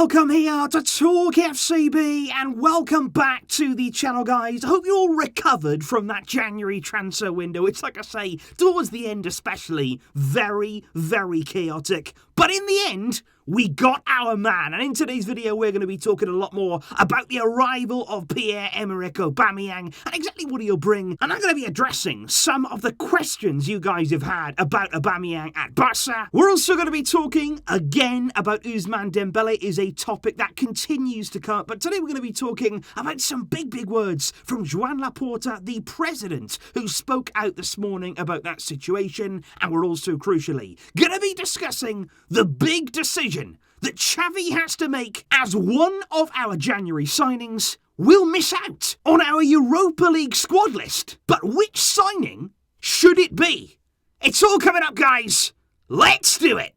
Welcome here to TalkFCB and welcome back to the channel, guys. I hope you all recovered from that January transfer window. It's like I say, towards the end especially, very, very chaotic. But in the end, we got our man, and in today's video we're going to be talking a lot more about the arrival of Pierre-Emerick Aubameyang and exactly what he'll bring, and I'm going to be addressing some of the questions you guys have had about Aubameyang at Barça. We're also going to be talking again about Ousmane Dembélé. Is a topic that continues to come up, but today we're going to be talking about some big words from Joan Laporta, the president, who spoke out this morning about that situation, and we're also crucially going to be discussing the big decision that Xavi has to make as one of our January signings will miss out on our Europa League squad list. But which signing should it be? It's all coming up, guys. Let's do it.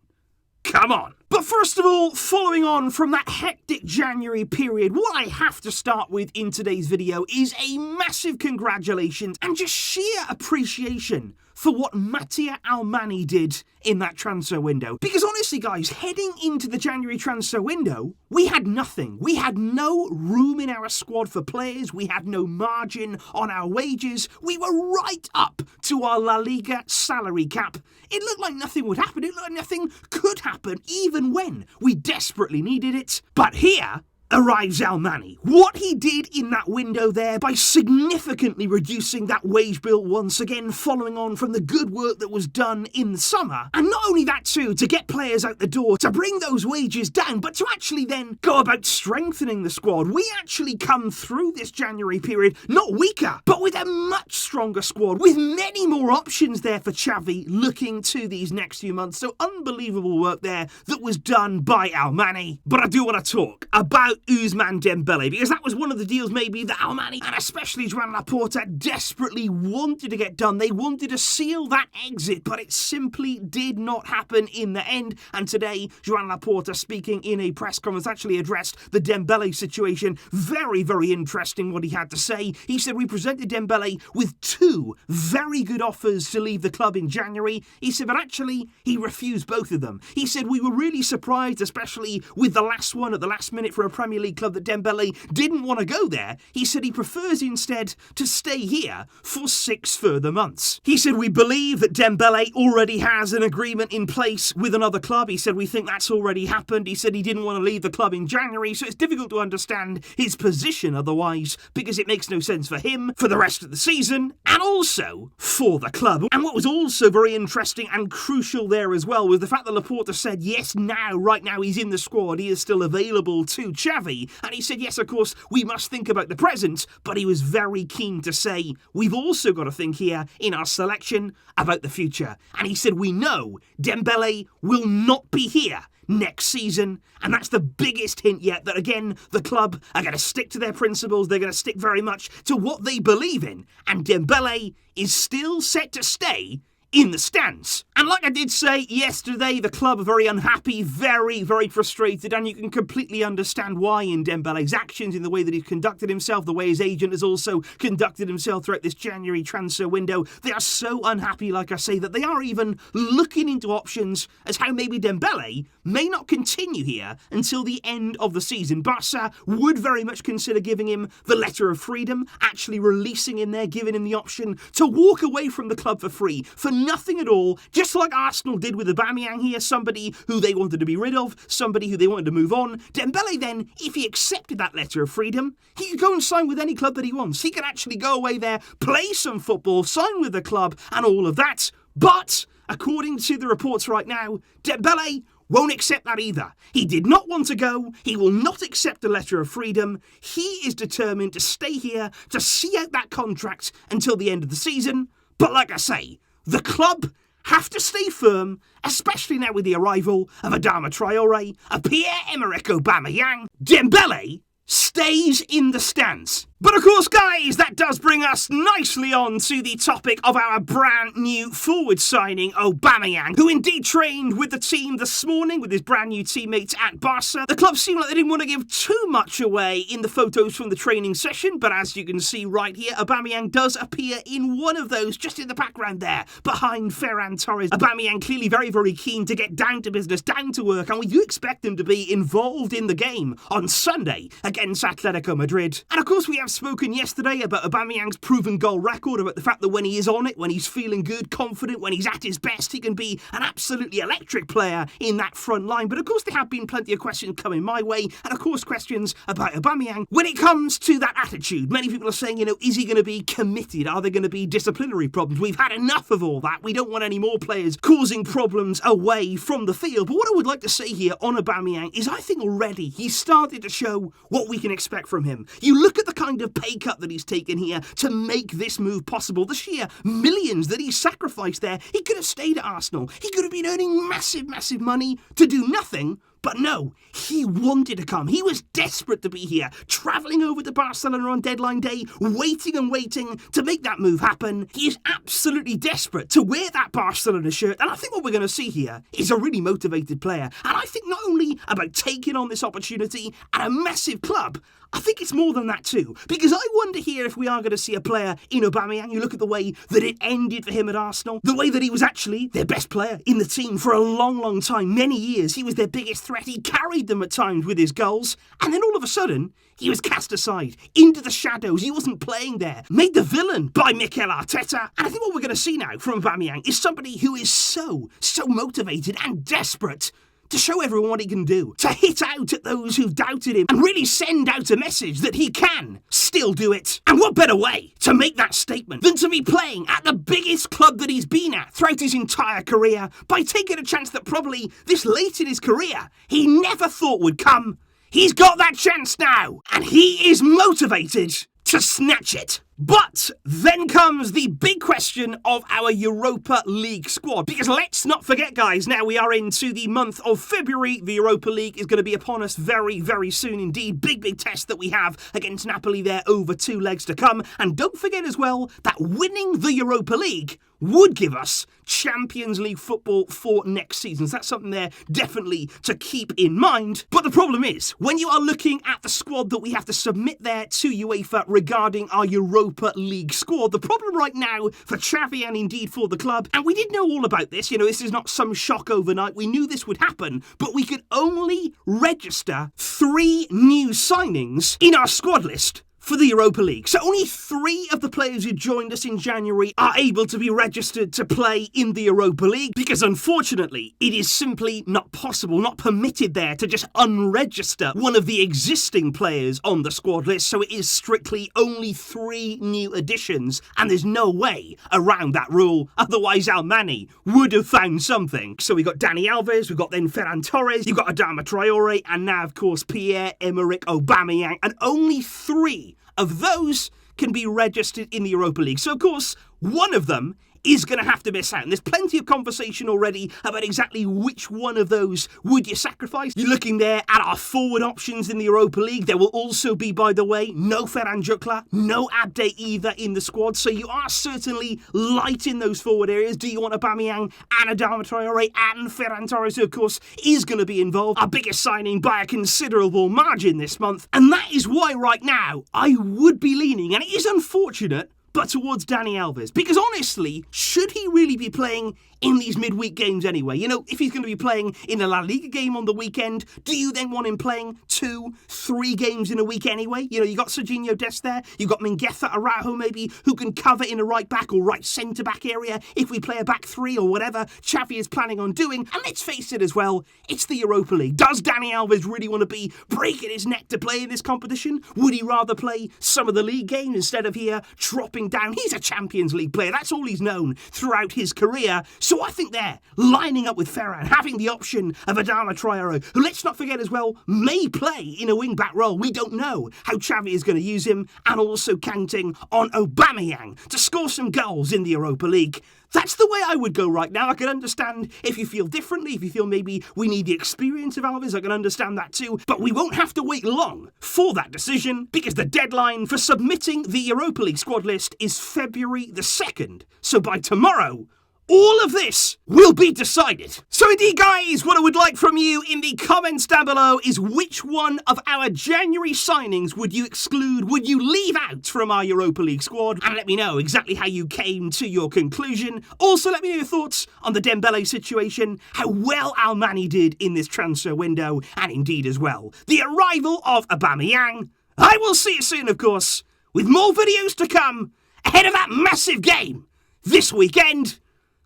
Come on. But first of all, following on from that hectic January period, what I have to start with in today's video is a massive congratulations and just sheer appreciation for what Matia Almani did in that transfer window. Because honestly, guys, heading into the January transfer window, we had nothing. We had no room in our squad for players. We had no margin on our wages. We were right up to our La Liga salary cap. It looked like nothing would happen. It looked like nothing could happen, even when we desperately needed it. But here arrives Almani. What he did in that window there by significantly reducing that wage bill once again, following on from the good work that was done in the summer. And not only that too, to get players out the door, to bring those wages down, but to actually then go about strengthening the squad. We actually come through this January period not weaker, but with a much stronger squad, with many more options there for Xavi looking to these next few months. So unbelievable work there that was done by Almani. But I do want to talk about Ousmane Dembélé, because that was one of the deals maybe that Almani and especially Joan Laporta desperately wanted to get done. They wanted to seal that exit, but it simply did not happen in the end. And today, Joan Laporta, speaking in a press conference, actually addressed the Dembélé situation. Very interesting what he had to say. He said, we presented Dembélé with two very good offers to leave the club in January. He said, but actually, he refused both of them. He said, we were really surprised, especially with the last one at the last minute for a Premier League club, that Dembélé didn't want to go there. He said he prefers instead to stay here for 6 further months. He said, we believe that Dembélé already has an agreement in place with another club. He said, we think that's already happened. He said he didn't want to leave the club in January, so it's difficult to understand his position otherwise, because it makes no sense for him, for the rest of the season, and also for the club. And what was also very interesting and crucial there as well was the fact that Laporta said, yes, right now he's in the squad, he is still available to Xavi. And he said, yes, of course, we must think about the present, but he was very keen to say, we've also got to think here in our selection about the future. And he said, we know Dembele will not be here next season, and that's the biggest hint yet that, again, the club are going to stick to their principles. They're going to stick very much to what they believe in, and Dembele is still set to stay in the stands. And like I did say yesterday, the club are very unhappy, very frustrated, and you can completely understand why in Dembele's actions, in the way that he's conducted himself, the way his agent has also conducted himself throughout this January transfer window. They are so unhappy, like I say, that they are even looking into options as how maybe Dembele may not continue here until the end of the season. Barça would very much consider giving him the letter of freedom, actually releasing him there, giving him the option to walk away from the club for free, for nothing at all, just like Arsenal did with Aubameyang here, somebody who they wanted to be rid of, somebody who they wanted to move on. Dembele then, if he accepted that letter of freedom, he could go and sign with any club that he wants. He could actually go away there, play some football, sign with the club, and all of that. But, according to the reports right now, Dembele won't accept that either. He did not want to go. He will not accept the letter of freedom. He is determined to stay here, to see out that contract until the end of the season. But like I say, the club have to stay firm, especially now with the arrival of Adama Traore, of Pierre-Emerick Aubameyang. Dembele stays in the stands. But of course, guys, that does bring us nicely on to the topic of our brand new forward signing, Aubameyang, who indeed trained with the team this morning with his brand new teammates at Barca. The club seemed like they didn't want to give too much away in the photos from the training session, but as you can see right here, Aubameyang does appear in one of those just in the background there, behind Ferran Torres. Aubameyang clearly very, very keen to get down to business, down to work, and we do expect him to be involved in the game on Sunday against Atletico Madrid. And of course, we have spoken yesterday about Aubameyang's proven goal record, about the fact that when he is on it, when he's feeling good, confident, when he's at his best, he can be an absolutely electric player in that front line. But of course, there have been plenty of questions coming my way, and of course, questions about Aubameyang when it comes to that attitude. Many people are saying, is he going to be committed? Are there going to be disciplinary problems? We've had enough of all that. We don't want any more players causing problems away from the field. But what I would like to say here on Aubameyang is I think already he's started to show what we can expect from him. You look at the kind of pay cut that he's taken here to make this move possible, the sheer millions that he's sacrificed there. He could have stayed at Arsenal. He could have been earning massive, massive money to do nothing. But no, he wanted to come. He was desperate to be here, travelling over to Barcelona on deadline day, waiting and waiting to make that move happen. He is absolutely desperate to wear that Barcelona shirt. And I think what we're going to see here is a really motivated player. And I think not only about taking on this opportunity at a massive club, I think it's more than that too. Because I wonder here if we are going to see a player in Aubameyang. You look at the way that it ended for him at Arsenal, the way that he was actually their best player in the team for a long, long time, many years. He was their biggest threat. He carried them at times with his goals. And then all of a sudden, he was cast aside, into the shadows. He wasn't playing there. Made the villain by Mikel Arteta. And I think what we're going to see now from Aubameyang is somebody who is so motivated and desperate to show everyone what he can do, to hit out at those who've doubted him and really send out a message that he can still do it. And what better way to make that statement than to be playing at the biggest club that he's been at throughout his entire career by taking a chance that probably this late in his career he never thought would come. He's got that chance now, and he is motivated to snatch it. But then comes the big question of our Europa League squad. Because let's not forget, guys, now we are into the month of February. The Europa League is going to be upon us very, very soon indeed. Big test that we have against Napoli there over 2 legs to come. And don't forget as well that winning the Europa League would give us Champions League football for next season. So that's something there definitely to keep in mind. But the problem is, when you are looking at the squad that we have to submit there to UEFA regarding our Europa League squad, the problem right now for Xavi and indeed for the club, and we did know all about this, this is not some shock overnight, we knew this would happen, but we could only register 3 new signings in our squad list for the Europa League. So only 3 of the players who joined us in January are able to be registered to play in the Europa League because unfortunately it is simply not possible, not permitted there to just unregister one of the existing players on the squad list. So it is strictly only 3 new additions and there's no way around that rule. Otherwise Almani would have found something. So we've got Dani Alves, we've got then Ferran Torres, you've got Adama Traore and now of course Pierre-Emerick Aubameyang, and only 3 of those can be registered in the Europa League. So, of course, one of them is going to have to miss out. And there's plenty of conversation already about exactly which one of those would you sacrifice. You're looking there at our forward options in the Europa League. There will also be, by the way, no Ferran Jukla, no Abde either in the squad. So you are certainly light in those forward areas. Do you want Aubameyang and Adama Traore and Ferran Torres, who of course is going to be involved? Our biggest signing by a considerable margin this month. And that is why right now I would be leaning, and it is unfortunate, but towards Dani Alves. Because honestly, should he really be playing in these midweek games anyway? If he's going to be playing in a La Liga game on the weekend, do you then want him playing 2-3 games in a week anyway? You got Serginho Dest there, you've got Mingueza Araujo maybe, who can cover in a right back or right centre back area if we play a back 3 or whatever Xavi is planning on doing. And let's face it as well, it's the Europa League. Does Dani Alves really want to be breaking his neck to play in this competition? Would he rather play some of the league games instead of here dropping down? He's a Champions League player. That's all he's known throughout his career. So I think they're lining up with Ferran, having the option of Adama Traore, who, let's not forget as well, may play in a wing-back role. We don't know how Xavi is going to use him, and also counting on Aubameyang to score some goals in the Europa League. That's the way I would go right now. I can understand if you feel differently, if you feel maybe we need the experience of Alves, I can understand that too. But we won't have to wait long for that decision, because the deadline for submitting the Europa League squad list is February the 2nd. So by tomorrow, all of this will be decided. So indeed, guys, what I would like from you in the comments down below is which one of our January signings would you exclude, would you leave out from our Europa League squad? And let me know exactly how you came to your conclusion. Also, let me know your thoughts on the Dembele situation, how well Almani did in this transfer window, and indeed as well, the arrival of Aubameyang. I will see you soon, of course, with more videos to come ahead of that massive game this weekend.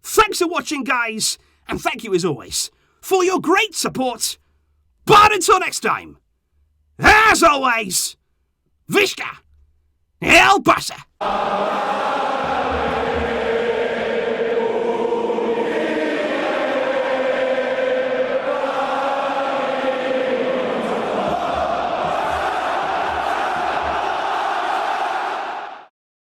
Thanks for watching, guys, and thank you as always for your great support. But until next time, as always, Vishka El Barça.